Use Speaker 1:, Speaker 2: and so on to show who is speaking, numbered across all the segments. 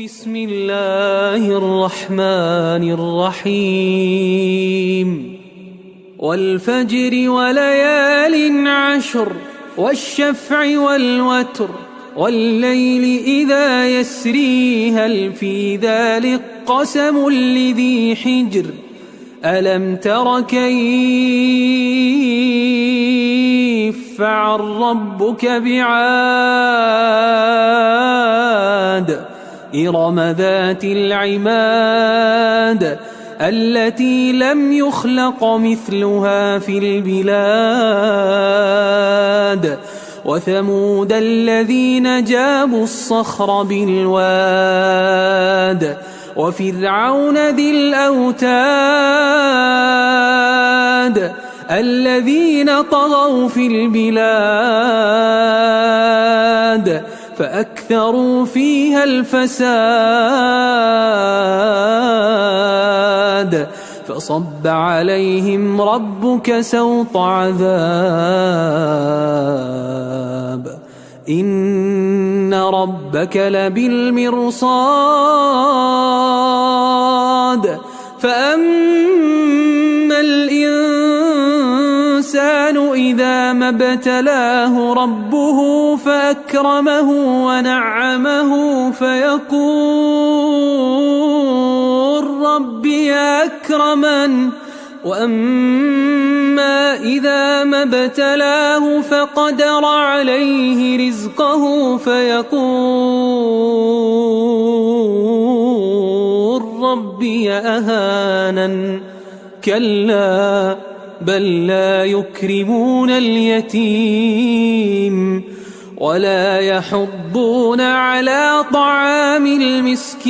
Speaker 1: بسم الله الرحمن الرحيم والفجر وليال عشر والشفع والوتر والليل إذا يسري هل في ذلك قسم لذي حجر ألم تر كيف فعل ربك بعاد إرم ذات العماد التي لم يخلق مثلها في البلاد وثمود الذين جابوا الصخر بالواد وفرعون ذي الأوتاد الذين طغوا في البلاد فأكثروا فيها الفساد فصب عليهم ربك سوط عذاب إن ربك لبالمرصاد فأما الإنسان إذا ما ابتلاه ربه فأكرمه ونعمه فيقول ربي أكرمن وأما إذا ما ابتلاه فقدر عليه رزقه فيقول ربي أهانن كلا بل لا يكرمون اليتيم ولا يحضون على طعام المسكين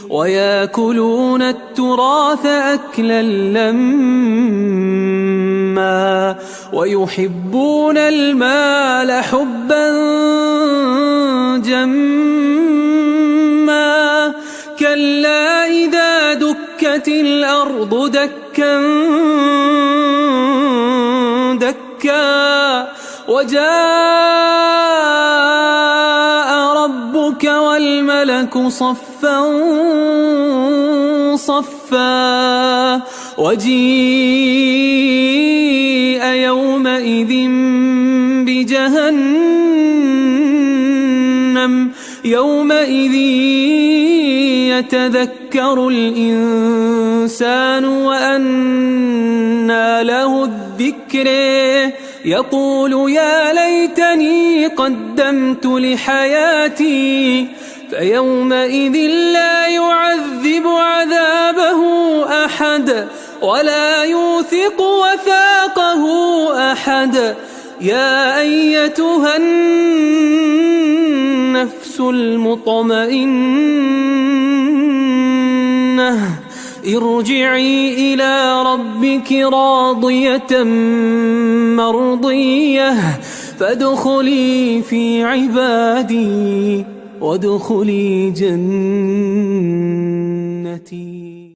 Speaker 1: ويأكلون التراث أكلا لما ويحبون المال حبا جما كلا إذا دكت الأرض دكا دكا وجاء ربك والملك صفا صفا وجيء يومئذ بجهنم يومئذ يتذكر الإنسان وأنى له الذكر يقول يا ليتني قدمت لحياتي فيومئذ لا يعذب عذابه أحد ولا يوثق وثاقه أحد يا أيتها النفس المطمئنة ارجعي إلى ربك راضية مرضية فادخلي في عبادي وادخلي جنتي.